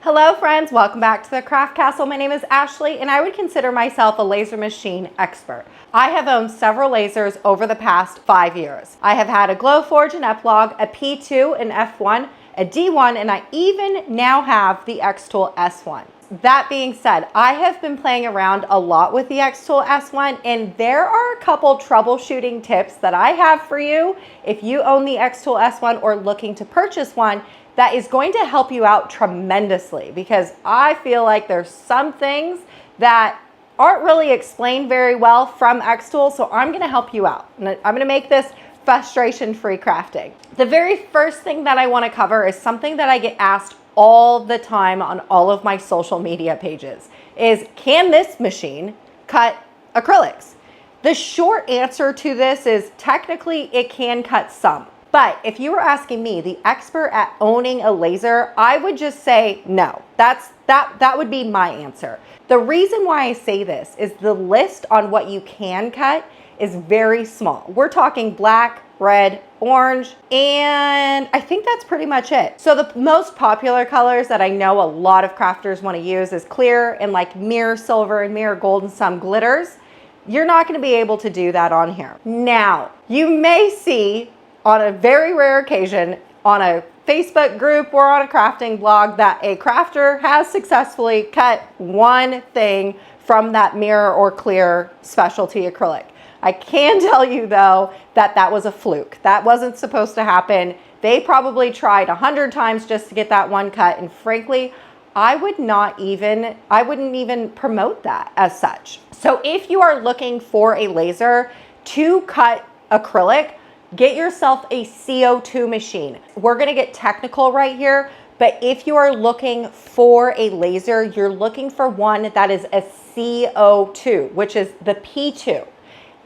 Hello friends, welcome back to the Craft Castle. My name is Ashley and I would consider myself a laser machine expert. I have owned several lasers over the past 5 years. I have had a Glowforge and Epilogue, a P2 and F1, a D1, and I even now have the xTool S1. That being said, I have been playing around a lot with the xTool S1 and there are a couple troubleshooting tips that I have for you if you own the xTool S1 or looking to purchase one that is going to help you out tremendously, because I feel like there's some things that aren't really explained very well from xTool, so I'm gonna help you out. I'm gonna make this frustration-free crafting. The very first thing that I wanna cover is something that I get asked all the time on all of my social media pages, is can this machine cut acrylics? The short answer to this is technically it can cut some. But if you were asking me, the expert at owning a laser, I would just say no. That would be my answer. The reason why I say this is the list on what you can cut is very small. We're talking black, red, orange, and I think that's pretty much it. So the most popular colors that I know a lot of crafters want to use is clear and like mirror silver and mirror gold and some glitters. You're not going to be able to do that on here. Now, you may see on a very rare occasion on a Facebook group or on a crafting blog that a crafter has successfully cut one thing from that mirror or clear specialty acrylic. I can tell you though that that was a fluke. That wasn't supposed to happen. They probably tried 100 times just to get that one cut, and frankly, I wouldn't even promote that as such. So if you are looking for a laser to cut acrylic, get yourself a CO2 machine. We're gonna get technical right here, but if you are looking for a laser, you're looking for one that is a CO2, which is the P2.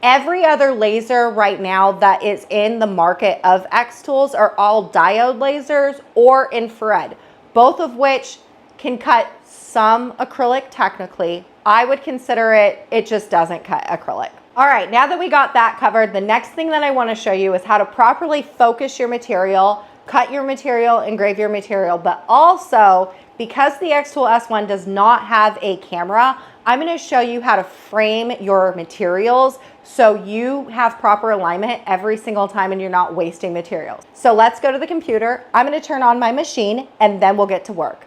Every other laser right now that is in the market of xTools are all diode lasers or infrared, both of which can cut some acrylic technically. I would consider it just doesn't cut acrylic. All right, now that we got that covered, the next thing that I want to show you is how to properly focus your material, cut your material, engrave your material, but also because the xTool S1 does not have a camera, I'm going to show you how to frame your materials so you have proper alignment every single time and you're not wasting materials. So let's go to the computer. I'm going to turn on my machine and then we'll get to work.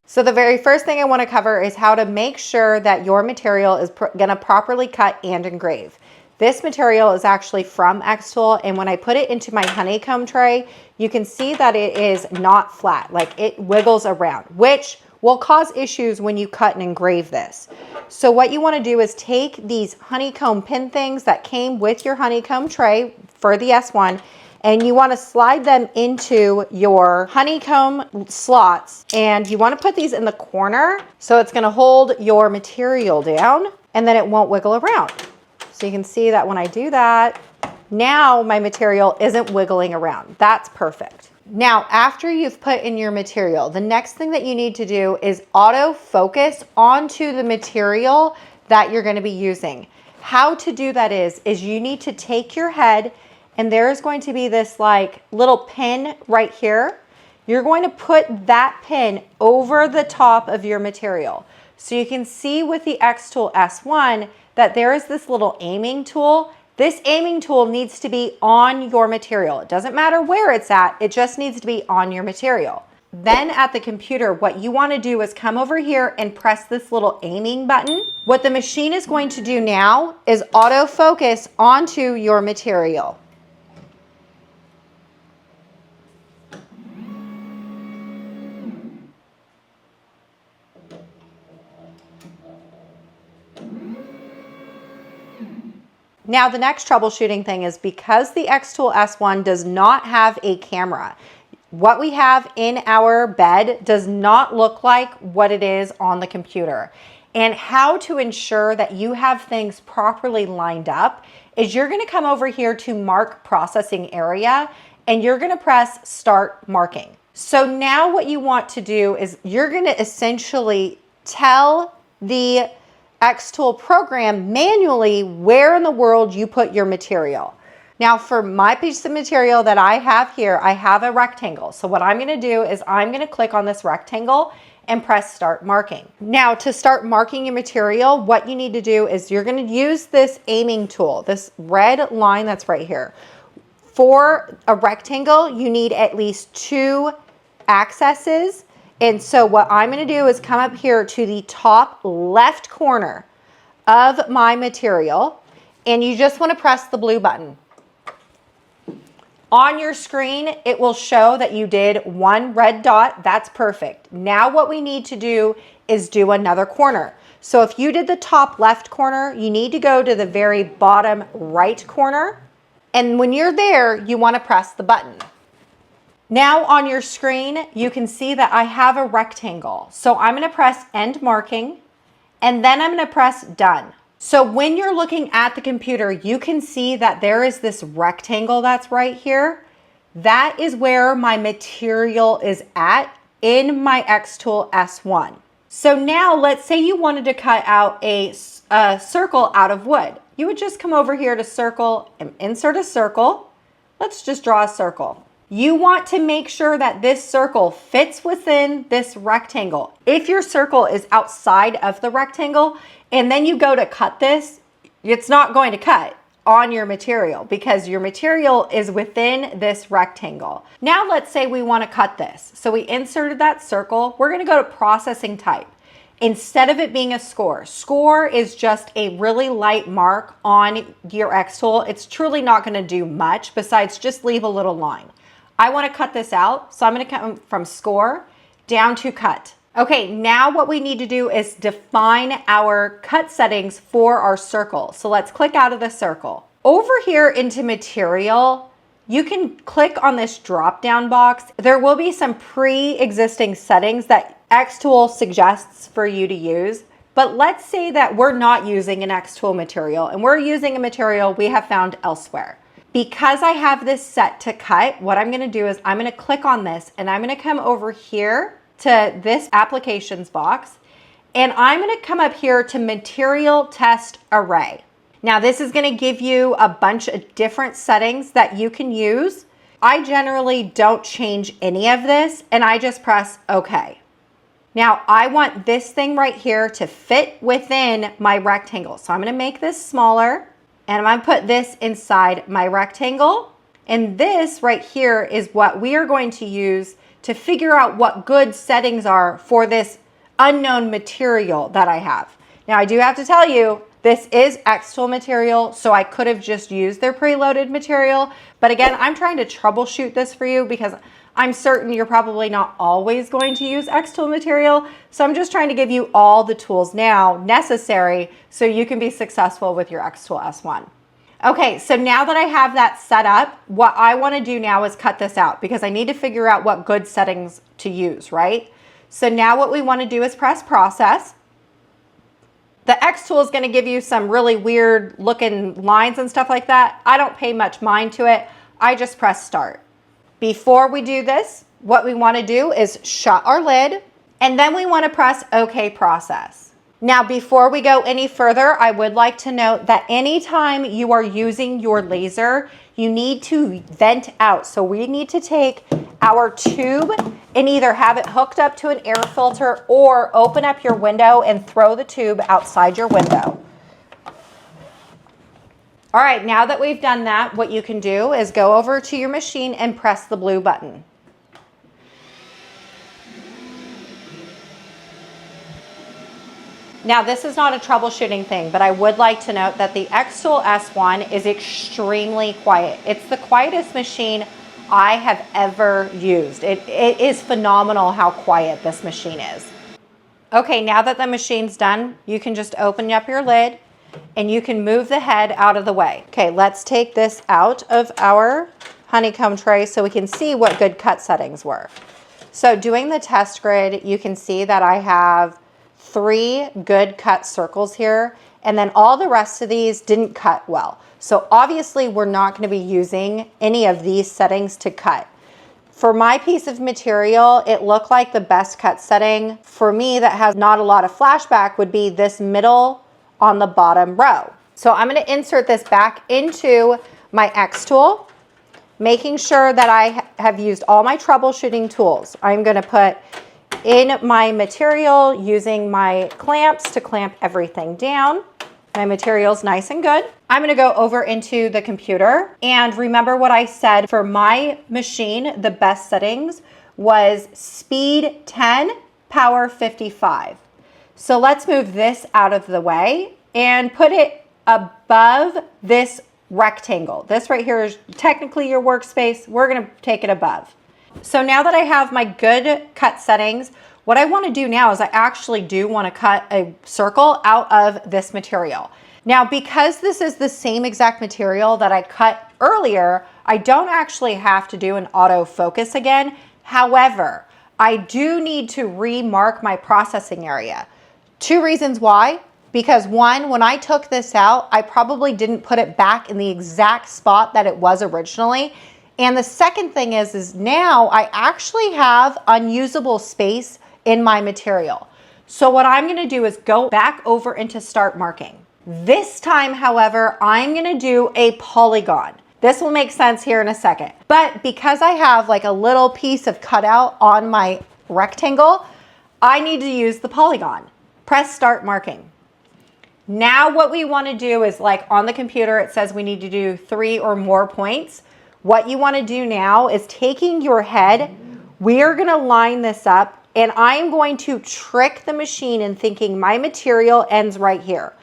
So the very first thing I want to cover is how to make sure that your material is going to properly cut and engrave. This material is actually from xTool, and when I put it into my honeycomb tray, you can see that it is not flat, like it wiggles around, which will cause issues when you cut and engrave this. So what you want to do is take these honeycomb pin things that came with your honeycomb tray for the S1, and you want to slide them into your honeycomb slots, and you want to put these in the corner so it's going to hold your material down and then it won't wiggle around. So you can see that when I do that, now my material isn't wiggling around. That's perfect. Now, after you've put in your material, the next thing that you need to do is auto focus onto the material that you're going to be using. How to do that is you need to take your head, and there is going to be this like little pin right here. You're going to put that pin over the top of your material. So you can see with the xTool S1 that there is this little aiming tool. This aiming tool needs to be on your material. It doesn't matter where it's at, it just needs to be on your material. Then at the computer, what you want to do is come over here and press this little aiming button. What the machine is going to do now is autofocus onto your material. Now the next troubleshooting thing is because the xTool S1 does not have a camera, what we have in our bed does not look like what it is on the computer. And how to ensure that you have things properly lined up is you're going to come over here to Mark Processing Area and you're going to press Start Marking. So now what you want to do is you're going to essentially tell the xTool program manually where in the world you put your material. Now for my piece of material that I have here, I have a rectangle. So what I'm gonna do is I'm gonna click on this rectangle and press start marking. Now to start marking your material, what you need to do is you're gonna use this aiming tool, this red line that's right here. For a rectangle, you need at least 2 accesses. And so what I'm gonna do is come up here to the top left corner of my material, and you just wanna press the blue button. On your screen, it will show that you did 1 red dot. That's perfect. Now what we need to do is do another corner. So if you did the top left corner, you need to go to the very bottom right corner. And when you're there, you want to press the button. Now on your screen, you can see that I have a rectangle. So I'm going to press end marking, and then I'm going to press done. So when you're looking at the computer, you can see that there is this rectangle that's right here. That is where my material is at in my xTool S1. So now let's say you wanted to cut out a circle out of wood. You would just come over here to circle and insert a circle. Let's just draw a circle. You want to make sure that this circle fits within this rectangle. If your circle is outside of the rectangle and then you go to cut this, it's not going to cut on your material because your material is within this rectangle. Now let's say we want to cut this. So we inserted that circle. We're going to go to processing type. Instead of it being a score, score is just a really light mark on your xTool. It's truly not going to do much besides just leave a little line. I want to cut this out, so I'm going to come from score down to cut. Okay, now what we need to do is define our cut settings for our circle. So let's click out of the circle. Over here into material, you can click on this drop-down box. There will be some pre-existing settings that xTool suggests for you to use. But let's say that we're not using an xTool material and we're using a material we have found elsewhere. Because I have this set to cut, what I'm gonna do is I'm gonna click on this and I'm gonna come over here to this applications box and I'm gonna come up here to material test array. Now this is gonna give you a bunch of different settings that you can use. I generally don't change any of this and I just press OK. Now I want this thing right here to fit within my rectangle. So I'm gonna make this smaller. And I'm going to put this inside my rectangle. And this right here is what we are going to use to figure out what good settings are for this unknown material that I have. Now, I do have to tell you, this is xTool material, so I could have just used their preloaded material. But again, I'm trying to troubleshoot this for you because I'm certain you're probably not always going to use xTool material. So I'm just trying to give you all the tools now necessary so you can be successful with your xTool S1. Okay, so now that I have that set up, what I want to do now is cut this out because I need to figure out what good settings to use, right? So now what we want to do is press process. The xTool is going to give you some really weird looking lines and stuff like that. I don't pay much mind to it. I just press start. Before we do this, what we want to do is shut our lid and then we want to press OK process. Now, before we go any further, I would like to note that anytime you are using your laser, you need to vent out. So we need to take our tube and either have it hooked up to an air filter or open up your window and throw the tube outside your window. All right, now that we've done that, what you can do is go over to your machine and press the blue button. Now, this is not a troubleshooting thing, but I would like to note that the xTool S1 is extremely quiet. It's the quietest machine I have ever used. It is phenomenal how quiet this machine is. Okay, now that the machine's done, you can just open up your lid and you can move the head out of the way. Okay, let's take this out of our honeycomb tray so we can see what good cut settings were. So doing the test grid, you can see that I have 3 good cut circles here, and then all the rest of these didn't cut well. So obviously we're not going to be using any of these settings to cut. For my piece of material, it looked like the best cut setting for me that has not a lot of flashback would be this middle on the bottom row. So I'm going to insert this back into my xTool, making sure that I have used all my troubleshooting tools. I'm going to put in my material using my clamps to clamp everything down. My material's nice and good. I'm gonna go over into the computer, and remember what I said for my machine, the best settings was speed 10, power 55. So let's move this out of the way and put it above this rectangle. This right here is technically your workspace. We're gonna take it above. So now that I have my good cut settings, what I want to do now is I actually do want to cut a circle out of this material. Now, because this is the same exact material that I cut earlier, I don't actually have to do an autofocus again. However, I do need to remark my processing area. Two reasons why. Because one, when I took this out, I probably didn't put it back in the exact spot that it was originally. And the second thing is now I actually have unusable space in my material. So what I'm gonna do is go back over into start marking. This time, however, I'm gonna do a polygon. This will make sense here in a second. But because I have like a little piece of cutout on my rectangle, I need to use the polygon. Press start marking. Now what we wanna do is, like on the computer, it says we need to do 3 or more points. What you wanna do now is taking your head, we are gonna line this up, and I'm going to trick the machine in thinking my material ends right here.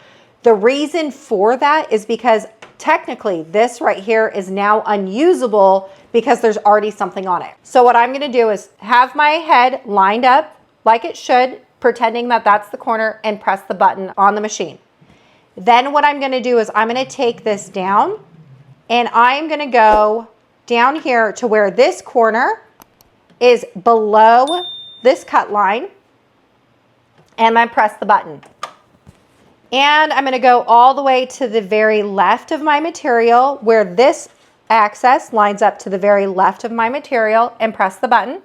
The reason for that is because technically this right here is now unusable because there's already something on it. So what I'm gonna do is have my head lined up like it should, pretending that that's the corner, and press the button on the machine. Then what I'm gonna do is I'm gonna take this down, and I'm gonna go down here to where this corner is below this cut line, and I press the button. And I'm gonna go all the way to the very left of my material where this axis lines up to the very left of my material, and press the button.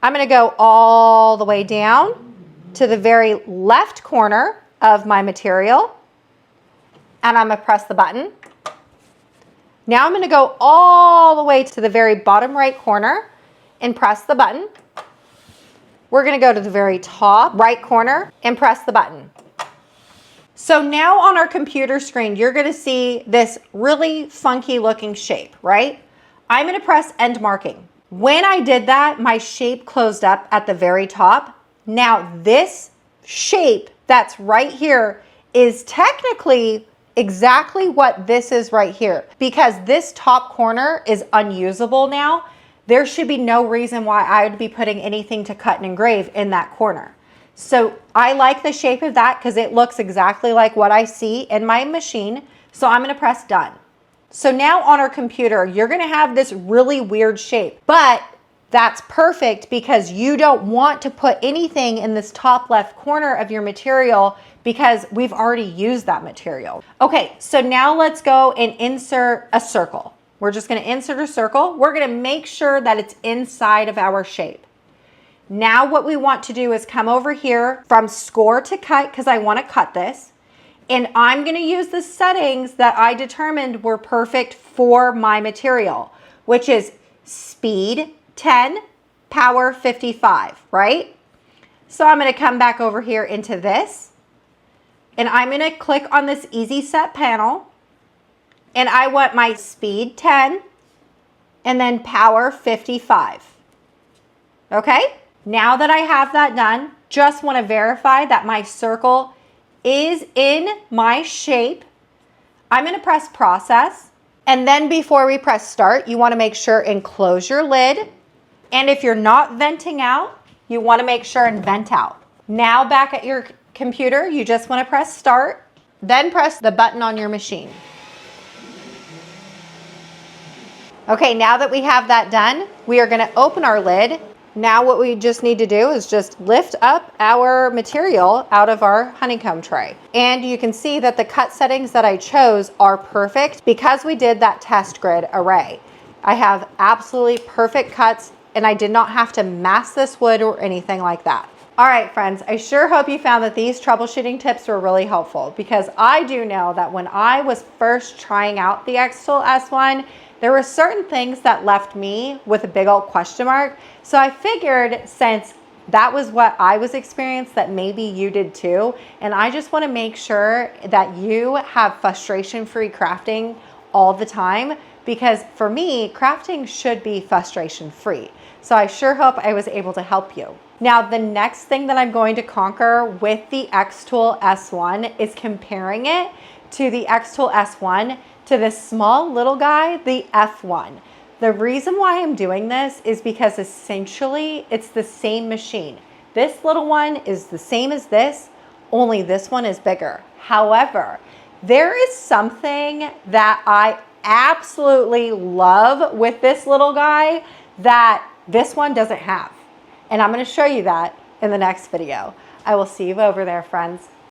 I'm gonna go all the way down to the very left corner of my material, and I'm gonna press the button. Now I'm gonna go all the way to the very bottom right corner and press the button. We're gonna go to the very top right corner and press the button. So now on our computer screen, you're gonna see this really funky looking shape, right? I'm gonna press end marking. When I did that, my shape closed up at the very top. Now this shape that's right here is technically exactly what this is right here. Because this top corner is unusable now, there should be no reason why I would be putting anything to cut and engrave in that corner. So I like the shape of that because it looks exactly like what I see in my machine. So I'm gonna press done. So now on our computer, you're gonna have this really weird shape, but that's perfect because you don't want to put anything in this top left corner of your material because we've already used that material. Okay, so now let's go and insert a circle. We're just gonna insert a circle. We're gonna make sure that it's inside of our shape. Now what we want to do is come over here from score to cut, because I want to cut this. And I'm going to use the settings that I determined were perfect for my material, which is speed 10, power 55, right? So I'm going to come back over here into this, and I'm going to click on this easy set panel, and I want my speed 10 and then power 55. Okay? Now that I have that done, just want to verify that my circle is in my shape. I'm going to press process. And then before we press start, you want to make sure and close your lid. And if you're not venting out, you want to make sure and vent out. Now back at your computer, you just want to press start, then press the button on your machine. Okay, now that we have that done, we are going to open our lid. Now what we just need to do is just lift up our material out of our honeycomb tray. And you can see that the cut settings that I chose are perfect because we did that test grid array. I have absolutely perfect cuts, and I did not have to mask this wood or anything like that. All right, friends, I sure hope you found that these troubleshooting tips were really helpful, because I do know that when I was first trying out the xTool S1, there were certain things that left me with a big old question mark. So I figured, since that was what I was experienced, that maybe you did too. And I just want to make sure that you have frustration-free crafting all the time, because for me, crafting should be frustration-free. So I sure hope I was able to help you. Now, the next thing that I'm going to conquer with the xTool S1 is comparing it to the xTool S1 to this small little guy, the F1. The reason why I'm doing this is because essentially it's the same machine. This little one is the same as this, only this one is bigger. However, there is something that I absolutely love with this little guy that this one doesn't have. And I'm going to show you that in the next video. I will see you over there, friends.